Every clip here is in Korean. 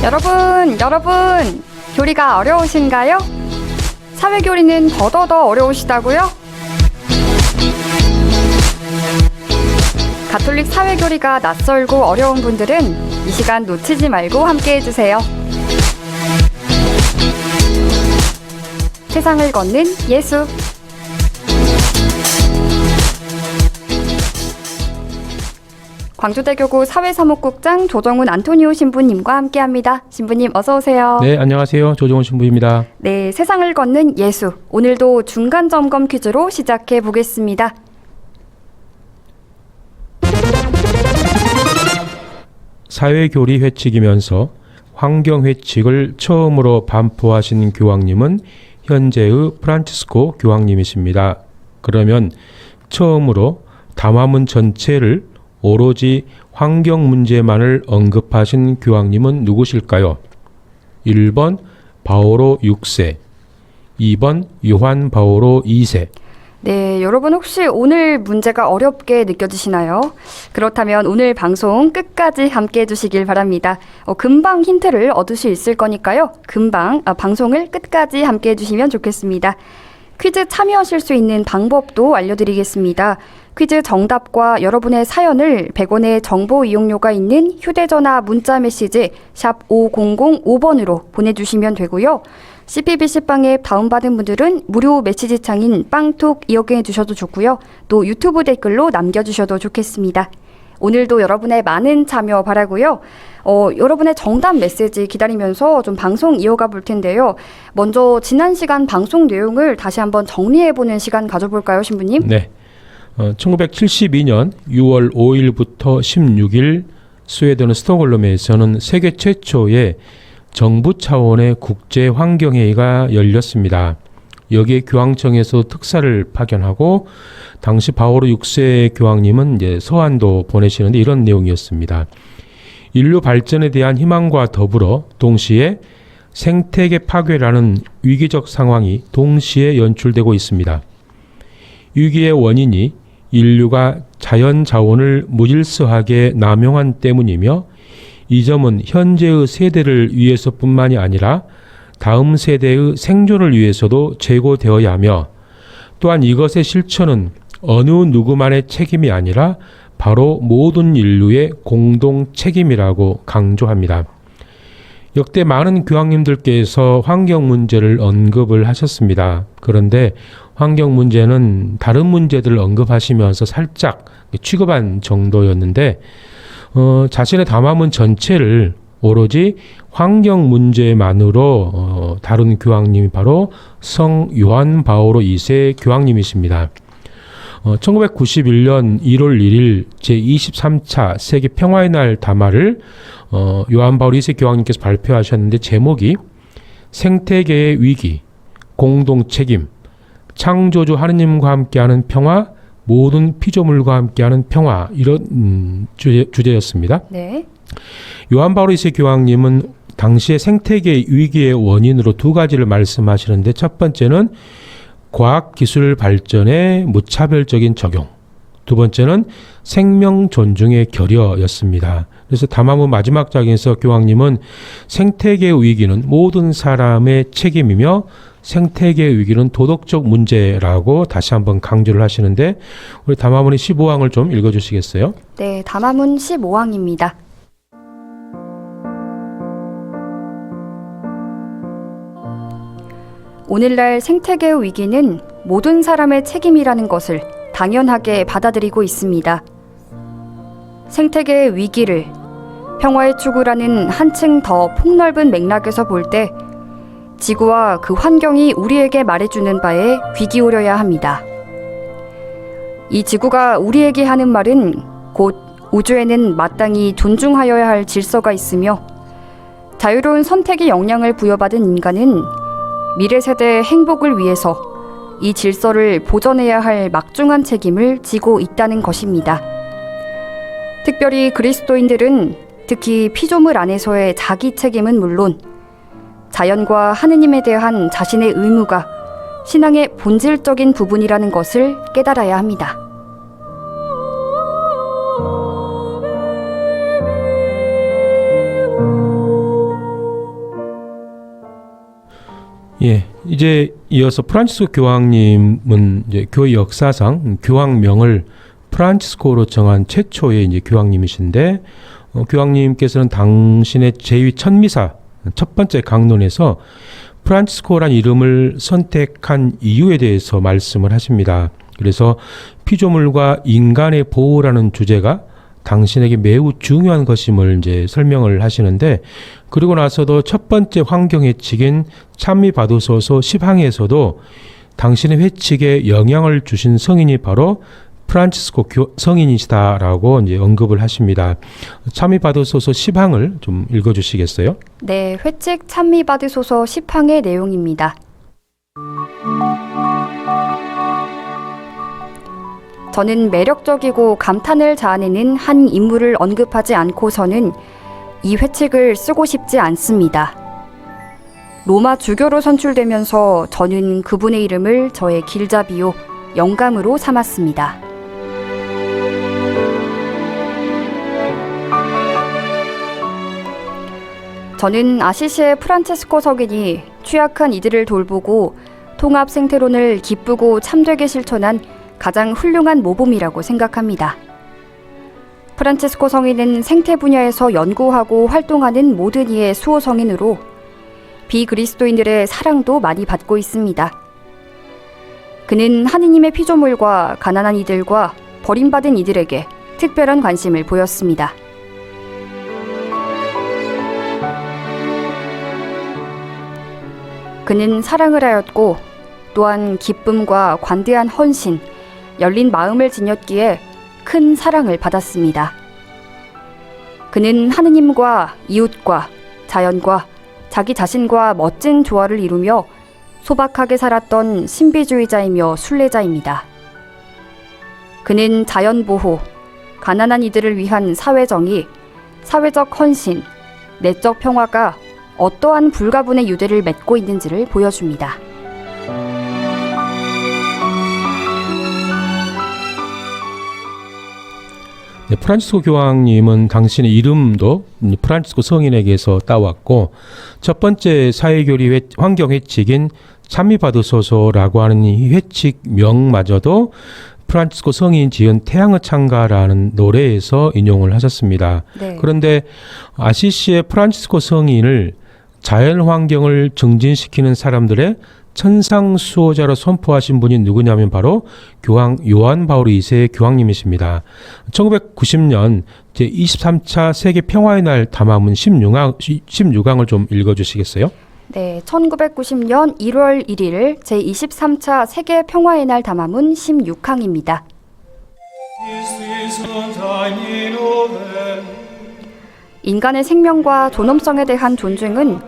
여러분, 교리가 어려우신가요? 사회교리는 더더더 어려우시다고요? 가톨릭 사회교리가 낯설고 어려운 분들은 이 시간 놓치지 말고 함께 해주세요. 세상을 걷는 예수. 광주대교구 사회사목국장 조정훈 안토니오 신부님과 함께합니다. 신부님 어서 오세요. 네, 안녕하세요. 조정훈 신부입니다. 네, 세상을 걷는 예수. 오늘도 중간점검 퀴즈로 시작해 보겠습니다. 사회교리 회칙이면서 환경회칙을 처음으로 반포하신 교황님은 현재의 프란치스코 교황님이십니다. 그러면 처음으로 담화문 전체를 오로지 환경 문제만을 언급하신 교황님은 누구실까요? 1번 바오로 6세, 2번 요한 바오로 2세. 네, 여러분 혹시 오늘 문제가 어렵게 느껴지시나요? 그렇다면 오늘 방송 끝까지 함께 해주시길 바랍니다. 금방 힌트를 얻을 수 있을 거니까요. 금방 방송을 끝까지 함께 해주시면 좋겠습니다. 퀴즈 참여하실 수 있는 방법도 알려드리겠습니다. 퀴즈 정답과 여러분의 사연을 100원의 정보 이용료가 있는 휴대전화 문자메시지 샵 5005번으로 보내주시면 되고요. CPBC빵 앱 다운받은 분들은 무료 메시지 창인 빵톡 이용해 주셔도 좋고요. 또 유튜브 댓글로 남겨주셔도 좋겠습니다. 오늘도 여러분의 많은 참여 바라고요. 여러분의 정답 메시지 기다리면서 좀 방송 이어가 볼 텐데요. 먼저 지난 시간 방송 내용을 다시 한번 정리해보는 시간 가져볼까요, 신부님? 네. 1972년 6월 5일부터 16일 스웨덴 스톡홀름에서는 세계 최초의 정부 차원의 국제환경회의가 열렸습니다. 여기에 교황청에서 특사를 파견하고 당시 바오로 6세 교황님은 이제 서한도 보내시는데 이런 내용이었습니다. 인류 발전에 대한 희망과 더불어 동시에 생태계 파괴라는 위기적 상황이 동시에 연출되고 있습니다. 위기의 원인이 인류가 자연 자원을 무질서하게 남용한 때문이며 이 점은 현재의 세대를 위해서뿐만이 아니라 다음 세대의 생존을 위해서도 재고되어야 하며 또한 이것의 실천은 어느 누구만의 책임이 아니라 바로 모든 인류의 공동 책임이라고 강조합니다. 역대 많은 교황님들께서 환경 문제를 언급을 하셨습니다. 그런데 환경 문제는 다른 문제들을 언급하시면서 살짝 취급한 정도였는데 자신의 담화문 전체를 오로지 환경 문제만으로 다룬 교황님이 바로 성 요한 바오로 2세 교황님이십니다. 1991년 1월 1일 제23차 세계 평화의 날 담화를 요한 바오로 2세 교황님께서 발표하셨는데 제목이 생태계의 위기, 공동 책임, 창조주 하느님과 함께하는 평화, 모든 피조물과 함께하는 평화 이런 주제였습니다. 네. 요한 바오로 2세 교황님은 당시의 생태계 위기의 원인으로 두 가지를 말씀하시는데 첫 번째는 과학기술 발전의 무차별적인 적용, 두 번째는 생명 존중의 결여였습니다. 그래서 담화문 마지막 장에서 교황님은 생태계 위기는 모든 사람의 책임이며 생태계 위기는 도덕적 문제라고 다시 한번 강조를 하시는데 우리 담화문의 15항을 좀 읽어주시겠어요? 네, 담화문 15항입니다. 오늘날 생태계의 위기는 모든 사람의 책임이라는 것을 당연하게 받아들이고 있습니다. 생태계의 위기를 평화의 추구라는 한층 더 폭넓은 맥락에서 볼 때 지구와 그 환경이 우리에게 말해주는 바에 귀 기울여야 합니다. 이 지구가 우리에게 하는 말은 곧 우주에는 마땅히 존중하여야 할 질서가 있으며 자유로운 선택의 역량을 부여받은 인간은 미래 세대의 행복을 위해서 이 질서를 보존해야 할 막중한 책임을 지고 있다는 것입니다. 특별히 그리스도인들은 특히 피조물 안에서의 자기 책임은 물론 자연과 하느님에 대한 자신의 의무가 신앙의 본질적인 부분이라는 것을 깨달아야 합니다. 예, 이제 이어서 프란치스코 교황님은 이제 교회 역사상 교황명을 프란치스코로 정한 최초의 이제 교황님이신데, 교황님께서는 당신의 제2 천미사 첫 번째 강론에서 프란치스코란 이름을 선택한 이유에 대해서 말씀을 하십니다. 그래서 피조물과 인간의 보호라는 주제가 당신에게 매우 중요한 것임을 이제 설명을 하시는데, 그리고 나서도 첫 번째 환경 회칙인 찬미 받으소서 10항에서도 당신의 회칙에 영향을 주신 성인이 바로 프란치스코 성인이시다라고 이제 언급을 하십니다. 찬미 받으소서 10항을 좀 읽어주시겠어요? 네, 회칙 찬미 받으소서 10항의 내용입니다. 저는 매력적이고 감탄을 자아내는 한 인물을 언급하지 않고서는 이 회칙을 쓰고 싶지 않습니다. 로마 주교로 선출되면서 저는 그분의 이름을 저의 길잡이요, 영감으로 삼았습니다. 저는 아시시의 프란체스코 성인이 취약한 이들을 돌보고 통합 생태론을 기쁘고 참되게 실천한 가장 훌륭한 모범이라고 생각합니다. 프란체스코 성인은 생태 분야에서 연구하고 활동하는 모든 이의 수호 성인으로 비그리스도인들의 사랑도 많이 받고 있습니다. 그는 하느님의 피조물과 가난한 이들과 버림받은 이들에게 특별한 관심을 보였습니다. 그는 사랑을 하였고 또한 기쁨과 관대한 헌신, 열린 마음을 지녔기에 큰 사랑을 받았습니다. 그는 하느님과 이웃과 자연과 자기 자신과 멋진 조화를 이루며 소박하게 살았던 신비주의자이며 순례자입니다. 그는 자연보호, 가난한 이들을 위한 사회정의, 사회적 헌신, 내적 평화가 어떠한 불가분의 유대를 맺고 있는지를 보여줍니다. 네, 프란치스코 교황님은 당신의 이름도 프란치스코 성인에게서 따왔고, 첫 번째 사회교리 환경 회칙인 찬미 받으소서라고 하는 이 회칙명마저도 프란치스코 성인 지은 태양의 창가라는 노래에서 인용을 하셨습니다. 네. 그런데 아시시의 프란치스코 성인을 자연 환경을 증진시키는 사람들의 천상 수호자로 선포하신 분이 누구냐면 바로 교황 요한 바울 2세 교황님이십니다. 1990년 제23차 세계 평화의 날 담화문 16항을 좀 읽어주시겠어요? 네, 1990년 1월 1일 제23차 세계 평화의 날 담화문 16항입니다. 인간의 생명과 존엄성에 대한 존중은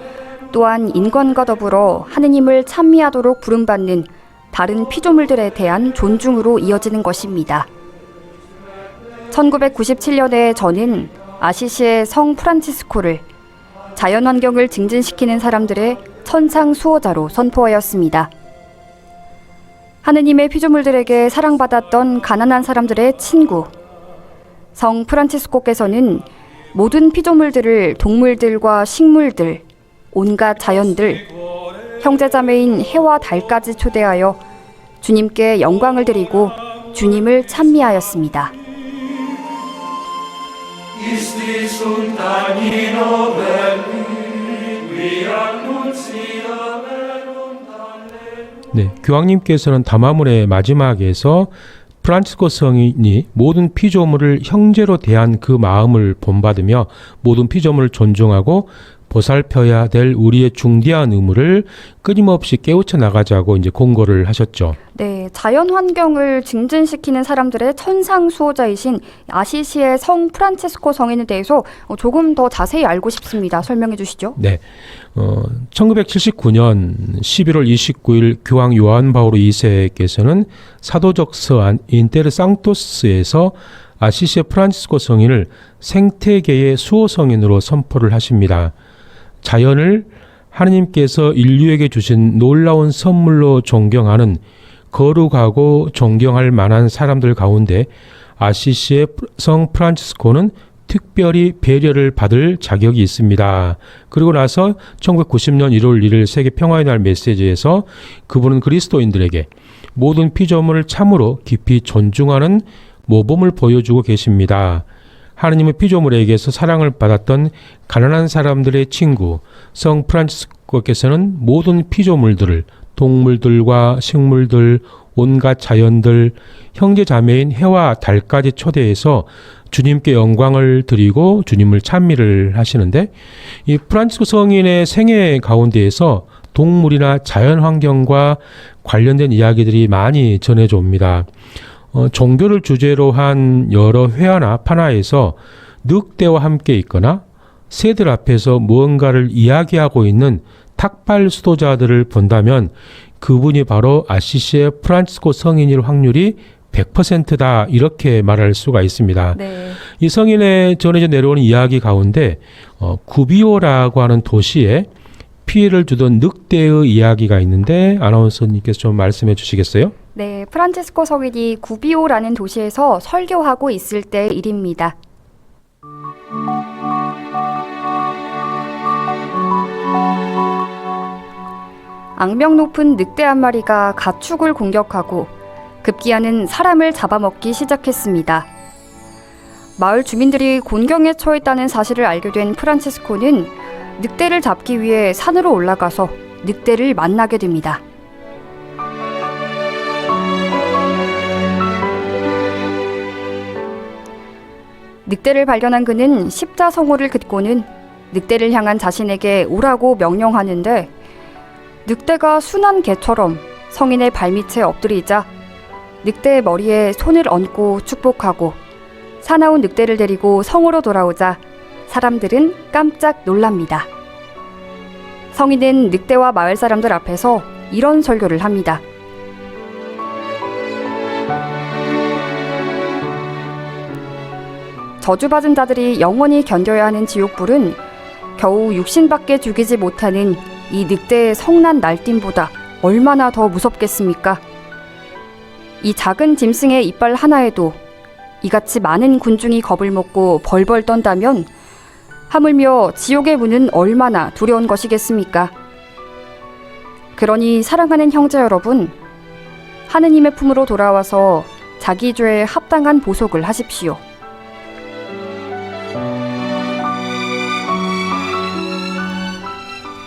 또한 인권과 더불어 하느님을 찬미하도록 부름받는 다른 피조물들에 대한 존중으로 이어지는 것입니다. 1997년에 저는 아시시의 성 프란치스코를 자연환경을 증진시키는 사람들의 천상 수호자로 선포하였습니다. 하느님의 피조물들에게 사랑받았던 가난한 사람들의 친구, 성 프란치스코께서는 모든 피조물들을 동물들과 식물들, 온갖 자연들, 형제자매인 해와 달까지 초대하여 주님께 영광을 드리고 주님을 찬미하였습니다. 네, 교황님께서는 담화문의 마지막에서 프란치스코 성인이 모든 피조물을 형제로 대한 그 마음을 본받으며 모든 피조물을 존중하고 보살펴야 될 우리의 중대한 의무를 끊임없이 깨우쳐 나가자고 이제 공고를 하셨죠. 네, 자연 환경을 증진시키는 사람들의 천상 수호자이신 아시시의 성 프란체스코 성인에 대해서 조금 더 자세히 알고 싶습니다. 설명해 주시죠. 네, 1979년 11월 29일 교황 요한 바울 2세께서는 사도적 서한 인테르 상토스에서 아시시의 프란치스코 성인을 생태계의 수호 성인으로 선포를 하십니다. 자연을 하느님께서 인류에게 주신 놀라운 선물로 존경하는 거룩하고 존경할 만한 사람들 가운데 아시시의 성 프란치스코는 특별히 배려를 받을 자격이 있습니다. 그리고 나서 1990년 1월 1일 세계 평화의 날 메시지에서 그분은 그리스도인들에게 모든 피조물을 참으로 깊이 존중하는 모범을 보여주고 계십니다. 하느님의 피조물에게서 사랑을 받았던 가난한 사람들의 친구 성 프란치스코께서는 모든 피조물들을 동물들과 식물들, 온갖 자연들, 형제 자매인 해와 달까지 초대해서 주님께 영광을 드리고 주님을 찬미를 하시는데, 이 프란치스코 성인의 생애 가운데에서 동물이나 자연 환경과 관련된 이야기들이 많이 전해져 옵니다. 종교를 주제로 한 여러 회화나 판화에서 늑대와 함께 있거나 새들 앞에서 무언가를 이야기하고 있는 탁발 수도자들을 본다면 그분이 바로 아시시의 프란치스코 성인일 확률이 100%다 이렇게 말할 수가 있습니다. 네. 이 성인의 전해져 내려오는 이야기 가운데 구비오라고 하는 도시에 피해를 주던 늑대의 이야기가 있는데 아나운서님께서 좀 말씀해 주시겠어요? 네, 프란치스코 성인이 구비오라는 도시에서 설교하고 있을 때 일입니다. 악명 높은 늑대 한 마리가 가축을 공격하고 급기야는 사람을 잡아먹기 시작했습니다. 마을 주민들이 곤경에 처했다는 사실을 알게 된 프란치스코는 늑대를 잡기 위해 산으로 올라가서 늑대를 만나게 됩니다. 늑대를 발견한 그는 십자성호를 긋고는 늑대를 향한 자신에게 오라고 명령하는데, 늑대가 순한 개처럼 성인의 발밑에 엎드리자 늑대의 머리에 손을 얹고 축복하고 사나운 늑대를 데리고 성으로 돌아오자 사람들은 깜짝 놀랍니다. 성인은 늑대와 마을 사람들 앞에서 이런 설교를 합니다. 저주받은 자들이 영원히 견뎌야 하는 지옥불은 겨우 육신밖에 죽이지 못하는 이 늑대의 성난 날뛴보다 얼마나 더 무섭겠습니까? 이 작은 짐승의 이빨 하나에도 이같이 많은 군중이 겁을 먹고 벌벌 떤다면 하물며 지옥의 문은 얼마나 두려운 것이겠습니까? 그러니 사랑하는 형제 여러분, 하느님의 품으로 돌아와서 자기 죄에 합당한 보속을 하십시오.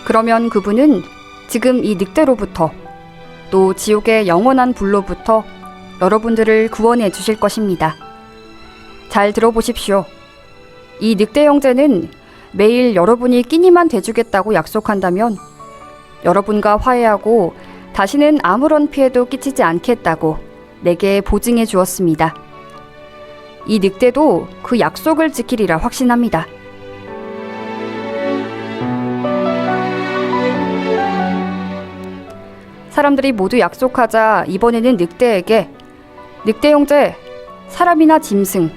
그러면 그분은 지금 이 늑대로부터 또 지옥의 영원한 불로부터 여러분들을 구원해 주실 것입니다. 잘 들어보십시오. 이 늑대 형제는 매일 여러분이 끼니만 대주겠다고 약속한다면 여러분과 화해하고 다시는 아무런 피해도 끼치지 않겠다고 내게 보증해 주었습니다. 이 늑대도 그 약속을 지키리라 확신합니다. 사람들이 모두 약속하자 이번에는 늑대에게, 늑대 형제, 사람이나 짐승,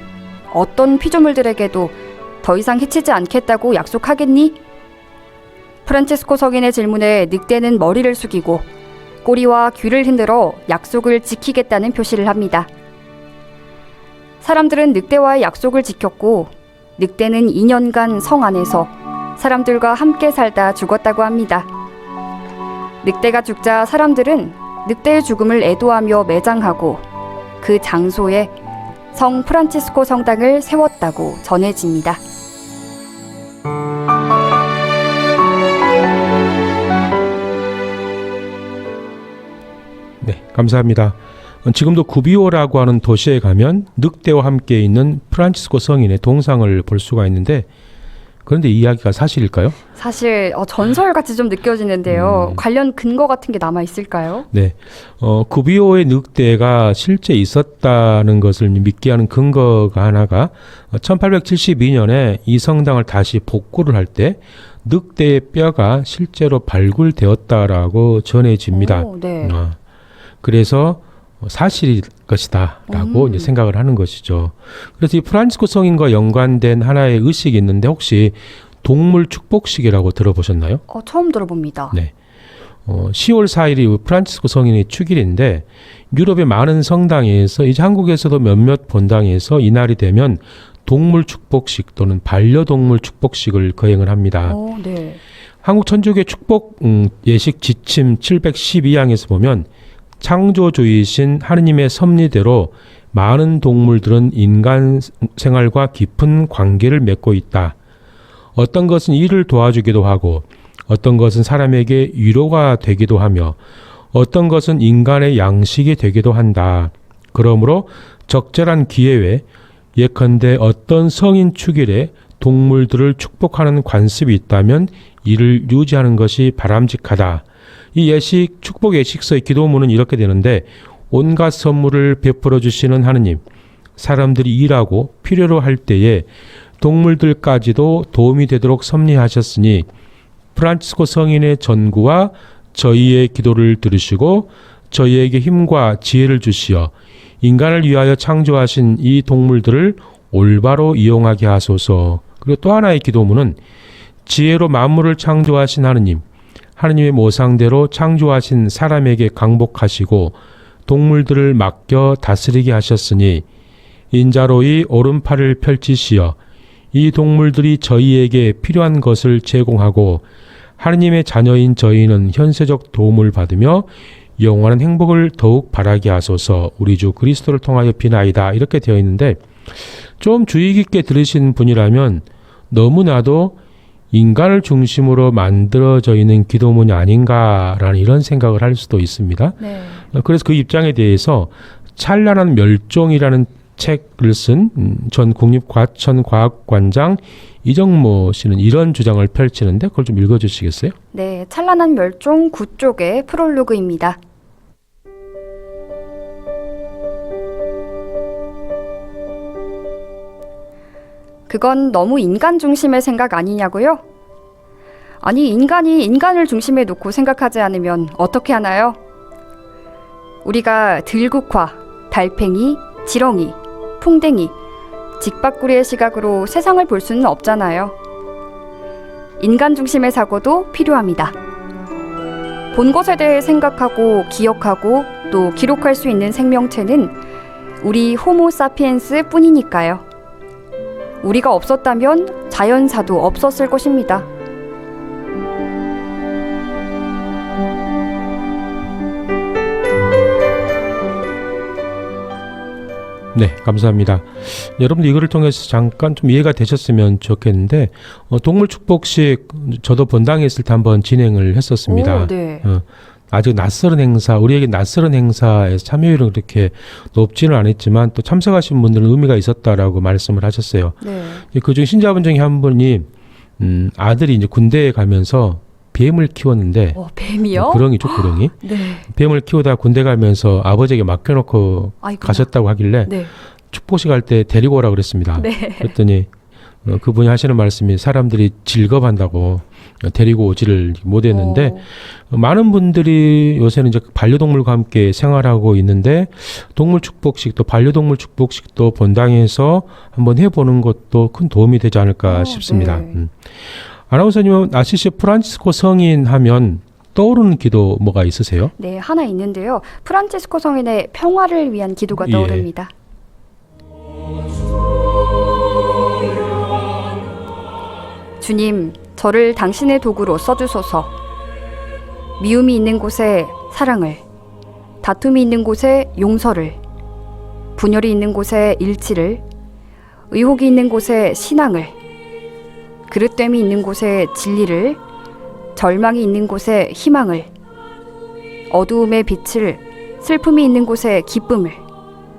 어떤 피조물들에게도 더 이상 해치지 않겠다고 약속하겠니? 프란치스코 성인의 질문에 늑대는 머리를 숙이고 꼬리와 귀를 흔들어 약속을 지키겠다는 표시를 합니다. 사람들은 늑대와의 약속을 지켰고 늑대는 2년간 성 안에서 사람들과 함께 살다 죽었다고 합니다. 늑대가 죽자 사람들은 늑대의 죽음을 애도하며 매장하고 그 장소에 성 프란치스코 성당을 세웠다고 전해집니다. 네, 감사합니다. 지금도 구비오라고 하는 도시에 가면 늑대와 함께 있는 프란치스코 성인의 동상을 볼 수가 있는데, 그런데 이 이야기가 사실일까요? 사실 전설같이 좀 느껴지는데요. 관련 근거 같은 게 남아 있을까요? 네, 구비오의 늑대가 실제 있었다는 것을 믿게 하는 근거가 하나가 1872년에 이 성당을 다시 복구를 할 때 늑대의 뼈가 실제로 발굴되었다라고 전해집니다. 오, 네. 그래서 사실일 것이다라고 이제 생각을 하는 것이죠. 그래서 이 프란치스코 성인과 연관된 하나의 의식이 있는데, 혹시 동물 축복식이라고 들어보셨나요? 처음 들어봅니다. 네. 10월 4일이 프란치스코 성인의 축일인데, 유럽의 많은 성당에서, 이제 한국에서도 몇몇 본당에서 이날이 되면 동물 축복식 또는 반려동물 축복식을 거행을 합니다. 네. 한국 천주교 축복 예식 지침 712항에서 보면 창조주이신 하느님의 섭리대로 많은 동물들은 인간 생활과 깊은 관계를 맺고 있다. 어떤 것은 이를 도와주기도 하고 어떤 것은 사람에게 위로가 되기도 하며 어떤 것은 인간의 양식이 되기도 한다. 그러므로 적절한 기회에 예컨대 어떤 성인 축일에 동물들을 축복하는 관습이 있다면 이를 유지하는 것이 바람직하다. 이 예식 축복 예식서의 기도문은 이렇게 되는데 온갖 선물을 베풀어 주시는 하느님, 사람들이 일하고 필요로 할 때에 동물들까지도 도움이 되도록 섭리하셨으니 프란치스코 성인의 전구와 저희의 기도를 들으시고 저희에게 힘과 지혜를 주시어 인간을 위하여 창조하신 이 동물들을 올바로 이용하게 하소서. 그리고 또 하나의 기도문은 지혜로 만물을 창조하신 하느님, 하느님의 모상대로 창조하신 사람에게 강복하시고 동물들을 맡겨 다스리게 하셨으니 인자로이 오른팔을 펼치시어 이 동물들이 저희에게 필요한 것을 제공하고 하느님의 자녀인 저희는 현세적 도움을 받으며 영원한 행복을 더욱 바라게 하소서. 우리 주 그리스도를 통하여 비나이다. 이렇게 되어 있는데 좀 주의 깊게 들으신 분이라면 너무나도 인간을 중심으로 만들어져 있는 기도문이 아닌가라는 이런 생각을 할 수도 있습니다. 네. 그래서 그 입장에 대해서 찬란한 멸종이라는 책을 쓴 전 국립과천과학관장 이정모 씨는 이런 주장을 펼치는데 그걸 좀 읽어주시겠어요? 네, 찬란한 멸종 9쪽의 프롤로그입니다. 그건 너무 인간 중심의 생각 아니냐고요? 아니, 인간이 인간을 중심에 놓고 생각하지 않으면 어떻게 하나요? 우리가 들국화, 달팽이, 지렁이, 풍뎅이, 직박구리의 시각으로 세상을 볼 수는 없잖아요. 인간 중심의 사고도 필요합니다. 본 것에 대해 생각하고 기억하고 또 기록할 수 있는 생명체는 우리 호모 사피엔스 뿐이니까요. 우리가 없었다면 자연사도 없었을 것입니다. 네, 감사합니다. 여러분들 이거를 통해서 잠깐 좀 이해가 되셨으면 좋겠는데 동물 축복식 저도 본당에 있을 때 한번 진행을 했었습니다. 오, 네. 아직 낯설은 행사, 우리에게 낯설은 행사에 참여율은 그렇게 높지는 않았지만 또 참석하신 분들은 의미가 있었다라고 말씀을 하셨어요. 네. 그중 신자분 중에 한 분이 아들이 이제 군대에 가면서 뱀을 키웠는데 뱀이요? 구렁이죠, 구렁이. 네. 뱀을 키우다 군대 가면서 아버지에게 맡겨놓고 아이고야. 가셨다고 하길래 네. 축복식 할 때 데리고 오라고 그랬습니다. 네. 그랬더니 그분이 하시는 말씀이 사람들이 질겁한다고 데리고 오지를 못했는데 많은 분들이 요새는 이제 반려동물과 함께 생활하고 있는데 동물 축복식도 반려동물 축복식도 본당에서 한번 해보는 것도 큰 도움이 되지 않을까 싶습니다. 네. 아나운서님은 아시시 프란치스코 성인 하면 떠오르는 기도 뭐가 있으세요? 네, 하나 있는데요. 프란치스코 성인의 평화를 위한 기도가 예. 떠오릅니다. 주님, 저를 당신의 도구로 써주소서. 미움이 있는 곳에 사랑을, 다툼이 있는 곳에 용서를, 분열이 있는 곳에 일치를, 의혹이 있는 곳에 신앙을, 그릇됨이 있는 곳에 진리를, 절망이 있는 곳에 희망을, 어두움의 빛을, 슬픔이 있는 곳에 기쁨을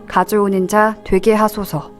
가져오는 자 되게 하소서.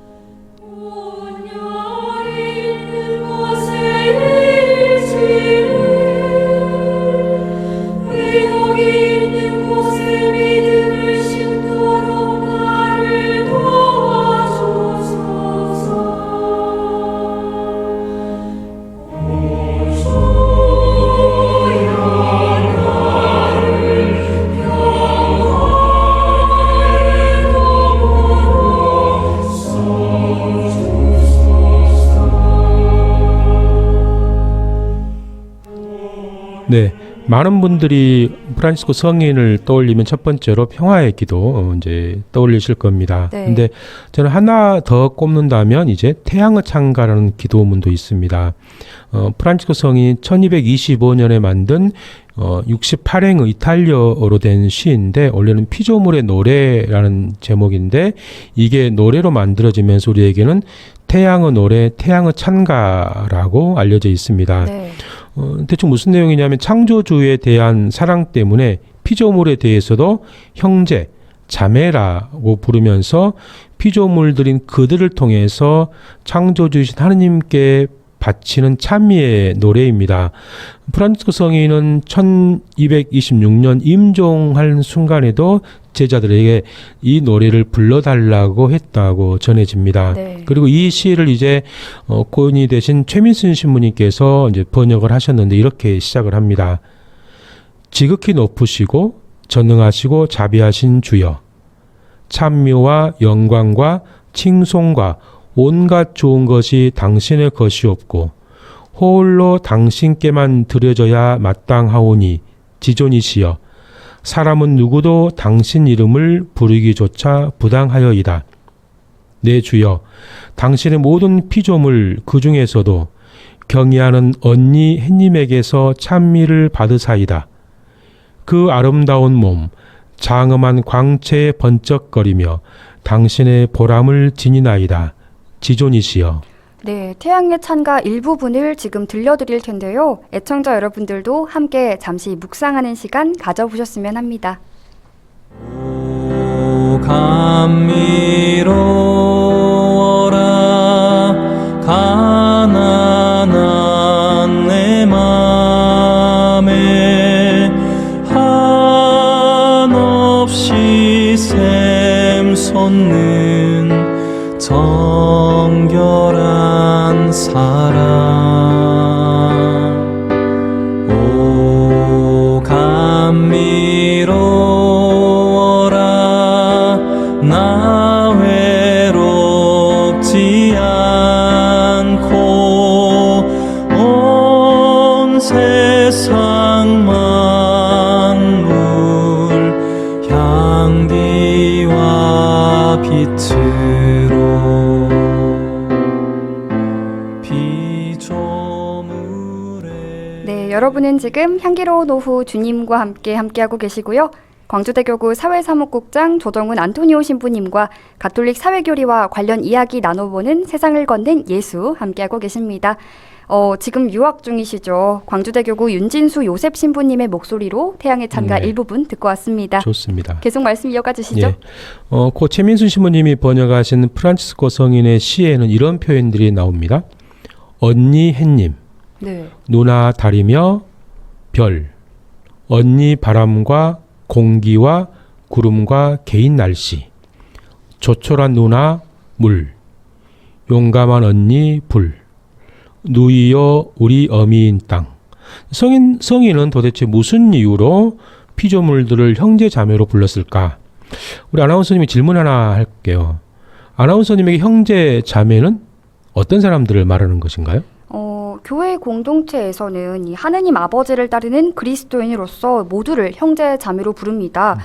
네, 많은 분들이 프란치스코 성인을 떠올리면 첫 번째로 평화의 기도 이제 떠올리실 겁니다. 네. 근데 저는 하나 더 꼽는다면 이제 태양의 창가라는 기도문도 있습니다. 프란치스코 성인이 1225년에 만든 68행의 이탈리아어로 된 시인데 원래는 피조물의 노래라는 제목인데 이게 노래로 만들어지면서 우리에게는 태양의 노래, 태양의 찬가라고 알려져 있습니다. 네. 대충 무슨 내용이냐면 창조주에 대한 사랑 때문에 피조물에 대해서도 형제, 자매라고 부르면서 피조물들인 그들을 통해서 창조주이신 하느님께 바치는 찬미의 노래입니다. 프란치스코 성인은 1226년 임종할 순간에도 제자들에게 이 노래를 불러달라고 했다고 전해집니다. 네. 그리고 이 시를 이제 고인이 되신 최민순 신부님께서 이제 번역을 하셨는데 이렇게 시작을 합니다. 지극히 높으시고 전능하시고 자비하신 주여, 찬미와 영광과 칭송과 온갖 좋은 것이 당신의 것이옵고 홀로 당신께만 드려져야 마땅하오니 지존이시여, 사람은 누구도 당신 이름을 부르기조차 부당하여이다. 내 주여, 당신의 모든 피조물 그 중에서도 경의하는 언니 햇님에게서 찬미를 받으사이다. 그 아름다운 몸, 장엄한 광채에 번쩍거리며 당신의 보람을 지니나이다. 지존이시여. 네, 태양의 찬가 일부분을 지금 들려드릴 텐데요. 애청자 여러분들도 함께 잠시 묵상하는 시간 가져보셨으면 합니다. 오 감미로워라 가난한 내 맘에 한없이 샘솟는 정결한 사랑. 오 감미로워라 나 외롭지 않고 온 세상 만물 향기와 빛으로 피조물에. 네, 여러분은 지금 향기로운 오후 주님과 함께하고 계시고요. 광주대교구 사회사무국장 조정훈 안토니오 신부님과 가톨릭 사회교리와 관련 이야기 나눠보는 세상을 걷는 예수 함께하고 계십니다. 지금 유학 중이시죠. 광주대교구 윤진수 요셉 신부님의 목소리로 태양의 찬가 네. 일부분 듣고 왔습니다. 좋습니다. 계속 말씀 이어가 주시죠. 예. 고 최민순 신부님이 번역하신 프란치스코 성인의 시에는 이런 표현들이 나옵니다. 언니 햇님, 네. 누나 달이며 별, 언니 바람과 공기와 구름과 개인 날씨, 조촐한 누나 물, 용감한 언니 불, 누이여 우리 어미인 땅. 성인은 도대체 무슨 이유로 피조물들을 형제 자매로 불렀을까? 우리 아나운서님이 질문 하나 할게요. 아나운서님에게 형제 자매는 어떤 사람들을 말하는 것인가요? 교회 공동체에서는 이 하느님 아버지를 따르는 그리스도인으로서 모두를 형제 자매로 부릅니다.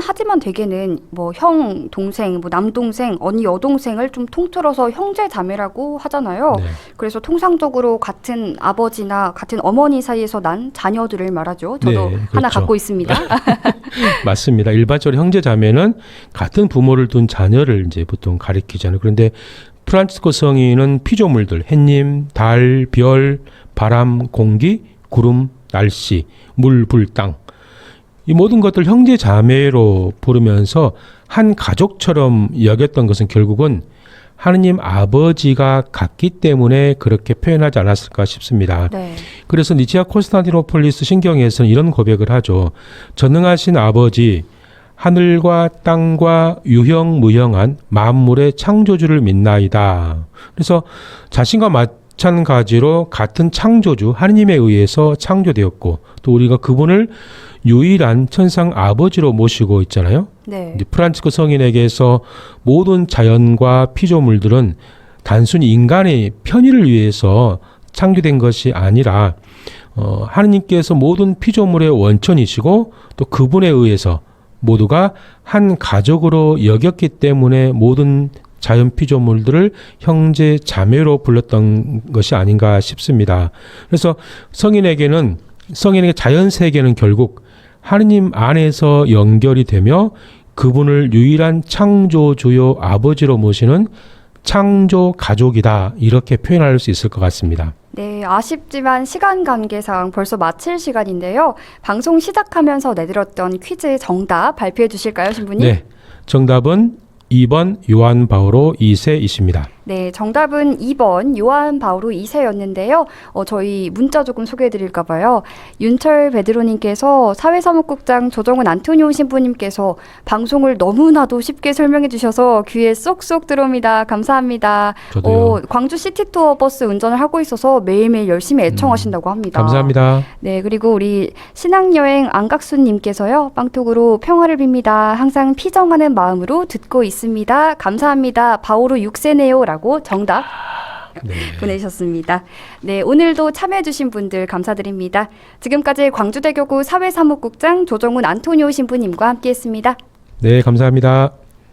하지만 대개는 뭐 형, 동생, 뭐 남동생, 언니, 여동생을 좀 통틀어서 형제 자매라고 하잖아요. 네. 그래서 통상적으로 같은 아버지나 같은 어머니 사이에서 난 자녀들을 말하죠. 저도 네, 하나 그렇죠. 갖고 있습니다. 맞습니다. 일반적으로 형제 자매는 같은 부모를 둔 자녀를 이제 보통 가리키잖아요. 그런데 프란치스코 성인은 피조물들, 햇님, 달, 별, 바람, 공기, 구름, 날씨, 물, 불, 땅. 이 모든 것들 형제 자매로 부르면서 한 가족처럼 여겼던 것은 결국은 하느님 아버지가 같기 때문에 그렇게 표현하지 않았을까 싶습니다. 네. 그래서 니치아 콘스탄티노폴리스 신경에서는 이런 고백을 하죠. 전능하신 아버지, 하늘과 땅과 유형무형한 만물의 창조주를 믿나이다. 그래서 자신과 마찬가지로 같은 창조주 하느님에 의해서 창조되었고 또 우리가 그분을 유일한 천상 아버지로 모시고 있잖아요. 네. 이제 프란치스코 성인에게서 모든 자연과 피조물들은 단순히 인간의 편의를 위해서 창조된 것이 아니라 하느님께서 모든 피조물의 원천이시고 또 그분에 의해서 모두가 한 가족으로 여겼기 때문에 모든 자연 피조물들을 형제 자매로 불렀던 것이 아닌가 싶습니다. 그래서 성인에게 자연 세계는 결국 하느님 안에서 연결이 되며 그분을 유일한 창조주요 아버지로 모시는 창조 가족이다, 이렇게 표현할 수 있을 것 같습니다. 네, 아쉽지만 시간 관계상 벌써 마칠 시간인데요. 방송 시작하면서 내드렸던 퀴즈의 정답 발표해 주실까요, 신부님? 네, 정답은 2번 요한 바오로 2세이십니다. 네, 정답은 2번 요한 바오로 2세였는데요. 저희 문자 조금 소개해 드릴까 봐요. 윤철 베드로님께서 사회사무국장 조정훈 안토니오 신부님께서 방송을 너무나도 쉽게 설명해 주셔서 귀에 쏙쏙 들어옵니다. 감사합니다. 저도요. 광주 시티투어 버스 운전을 하고 있어서 매일매일 열심히 애청하신다고 합니다. 감사합니다. 네, 그리고 우리 신앙여행 안각수님께서요. 빵톡으로 평화를 빕니다. 항상 피정하는 마음으로 듣고 있습니다. 감사합니다. 바오로 6세네요. 라고 정답 네. 보내셨습니다. 네, 오늘도 참여해주신 분들 감사드립니다. 지금까지 광주대교구 사회사무국장 조정훈 안토니오 신부님과 함께했습니다. 네, 감사합니다.